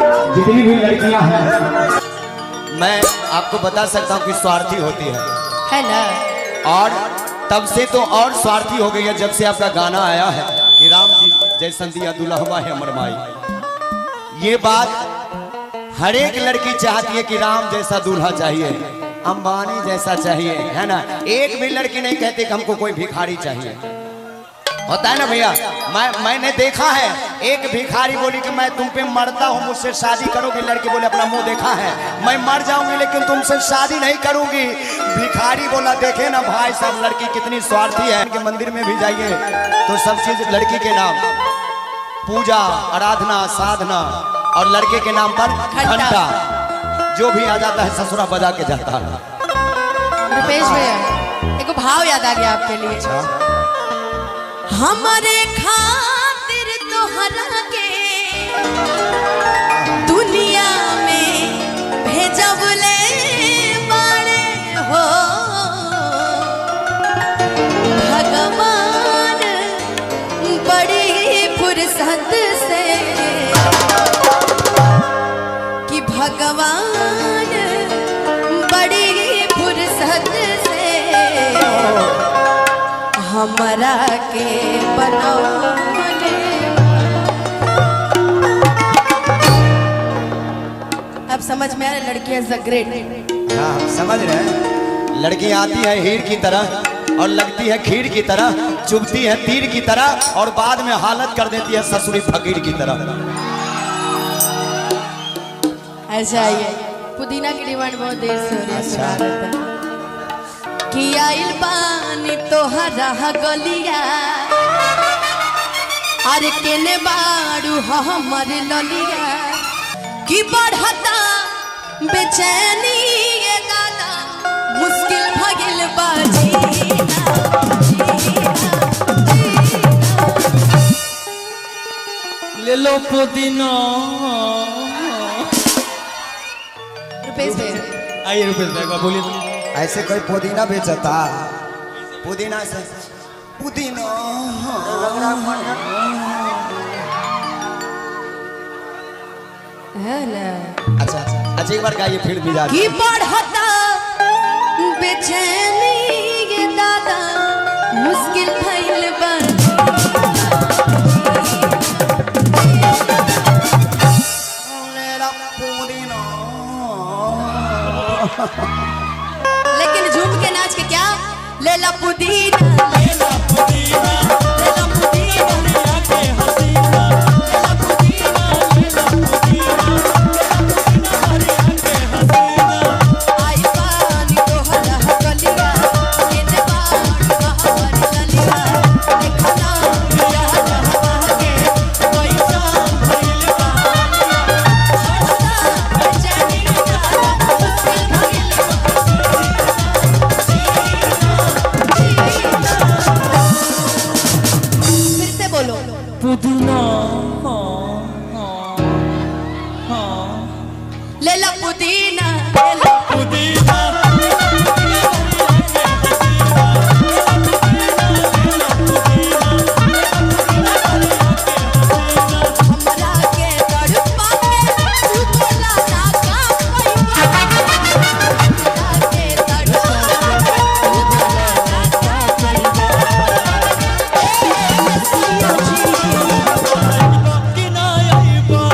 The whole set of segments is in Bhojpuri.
जितनी भी लड़कियां हैं मैं आपको बता सकता हूँ कि स्वार्थी होती है ना। और तब से तो और स्वार्थी हो गई है जब से आपका गाना आया है कि राम जी जैसन दिया दुल्हवा है अमर माई। ये बात हर एक लड़की चाहती है कि राम जैसा दूल्हा चाहिए, अंबानी जैसा चाहिए, है ना। एक भी लड़की नहीं कहती कि हमको कोई भिखारी चाहिए। होता है ना भैया। मैंने देखा है एक भिखारी बोली कि मैं तुम पे मरता हूँ, मुझसे शादी करोगी। लड़की बोले अपना मुंह देखा है, मैं मर जाऊंगी लेकिन तुमसे शादी नहीं करूंगी। भिखारी बोला देखे ना भाई साहब लड़की कितनी स्वार्थी है। कि मंदिर में भी जाइए तो सब चीज लड़की के नाम, पूजा आराधना साधना, और लड़के के नाम पर घंटा जो भी आ जाता है ससुरा बजा के जाता है। रुपेश भैया एक भाव याद आ गया आपके लिए। अच्छा। हमारे खातिर तोहरा के दुनिया में भेजबले बाड़े हो भगवान बड़ी फुर्सत से, कि भगवान बड़ी फुर्सत से हमरा के बनौले। अब समझ में आ रहा है लड़की इज अ ग्रेट। हाँ हम समझ रहे हैं। लड़की आती है हीर की तरह और लगती है खीर की तरह, चुभती है तीर की तरह और बाद में हालत कर देती है ससुरी फकीर की तरह। ऐसा ही है। पुदीना की डिमांड बहुत देर से हो रही है। अच्छा। कि आइल पानी तोहरा गलिया अरे केने बारू हमर ललिया, कि बढ़ता बेचैनी ये गाना मुश्किल भगिल बाजीना। ले लो पुदीना। रुपेश भाई आइए रुपेश भाई बोलिए। ऐसे कोई पुदीना बेचता? पुदीना से पुदीना है ना। अच्छा एक बार गाइए फिर भी कि बढ़ता बेचैनी ये दादा मुश्किल भइल लेकिन झूम के नाच के क्या लेला पुदीना, लेला पुदीना, लेला पुदीना, के हसीना, लेला पुदीना, लेला पुदीना, लेला पुदीना, के हसीना। आई पानी तोहरा गलिया केने बाड़ हमारी ललिया, देखना याद हवा के कोई शाम भइल बालिया, बढ़ता बेचैनी गाना मुश्किल भइल। पुदीना लेला पुदीना, लेला पुदीना, हमरा के तड़पा के तू बोला ना का पैबा, हमरा के तड़पा तू बोला ना का पैबा। कि ना आइबा।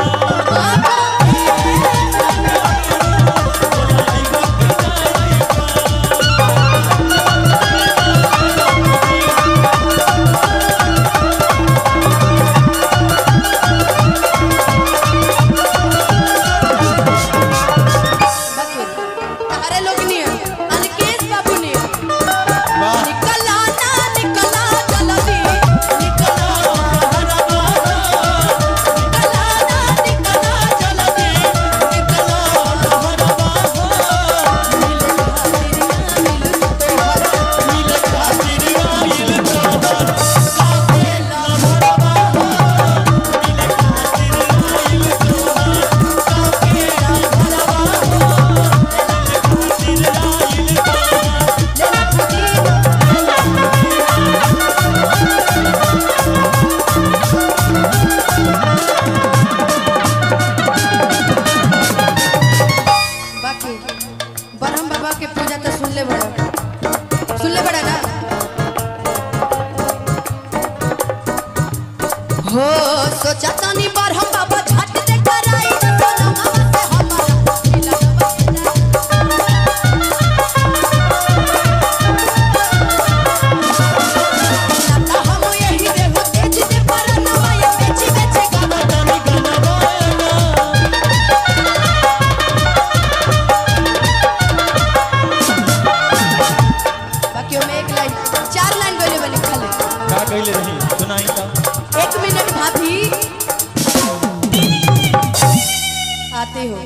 आते हो।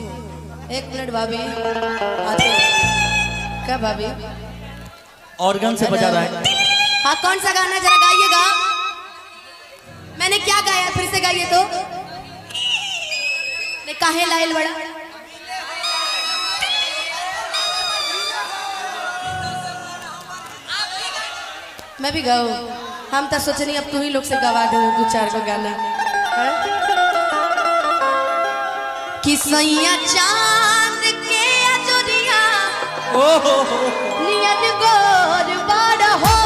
एक मिनट भाभी, आते हो क्या भाभी? ऑर्गन से बजा रहा है। हाँ, कौन सा गाना जरा गाइएगा। मैंने क्या गाया, फिर से गाइए तो। ने काहे लाइल बड़ा मैं भी गाऊं। हम तो सोचनी अब तू ही लोग से गवा दे दो चार को गाना। कि सैया चांद के अजोरिया नियन गोर बड़ हो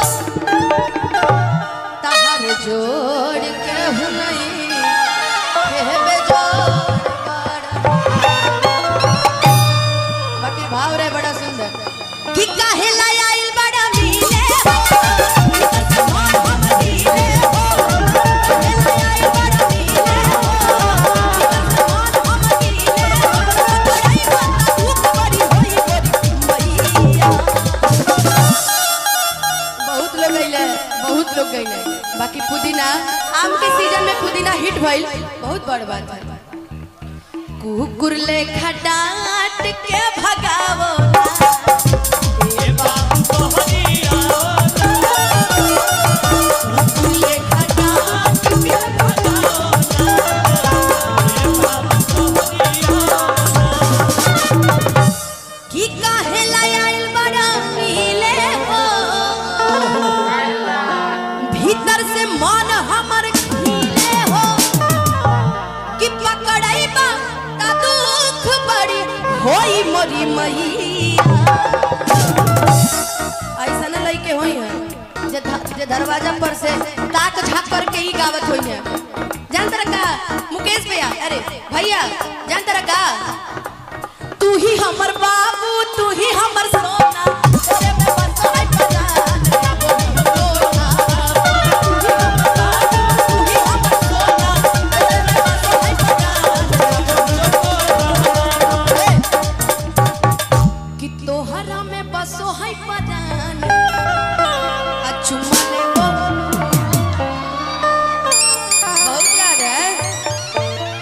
ताहर जोड़ के हुनई कहबे जोड़ बड़। बाकी भाव रे बड़ा सुंदर। कि काहे लाइल बड़ा मिले हो बहुत लोग गईले। बाकी पुदीना, आम के सीजन में पुदीना हिट भइल, बहुत बड़ बात है। कुकुर ले खटाट के भगावो ए बाबू तोहरिया कुकुर ले खटाट के भगावो ए बाबू तोहरिया। की काहे लाइल बड़ा मिले हो भीतर से मन हमर खिले हो। कि पकड़ाइबा ता दुख बड़ी होई मोरी मैया। ऐसा न लइके होई है जे दरवाजा पर से ताक झाक करके ही गावत होई है। जान तरह का मुकेश भैया, अरे भैया जान तरह का तू ही हमर बाबू तू ही हमर सोना तेरे में बस है परान सोना। कि तोहरा में बसो है परान चुमा ले वो बहुत याद है।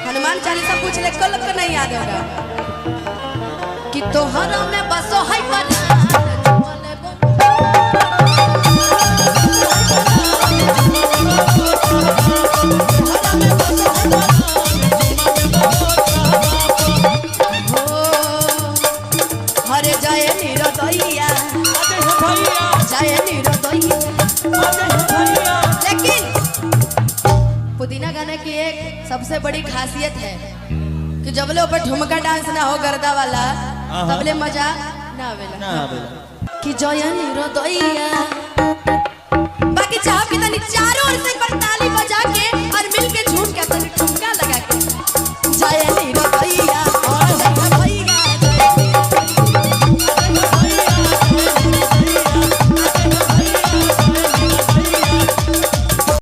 हनुमान चालीसा पूछ ले कल का नहीं याद होगा। कि तोहरा में बसो है परान चुमा ले वो। हरे जय निरदैया जय निरदैया। लेकिन पुदीना गाने की एक सबसे बड़ी खासियत है कि जबले ऊपर ठुमका डांस ना हो गर्दा वाला तबले मजा ना आवेला। कि जय निरदैया। बाकी चाह पिता चारों ओर से ताली बजा के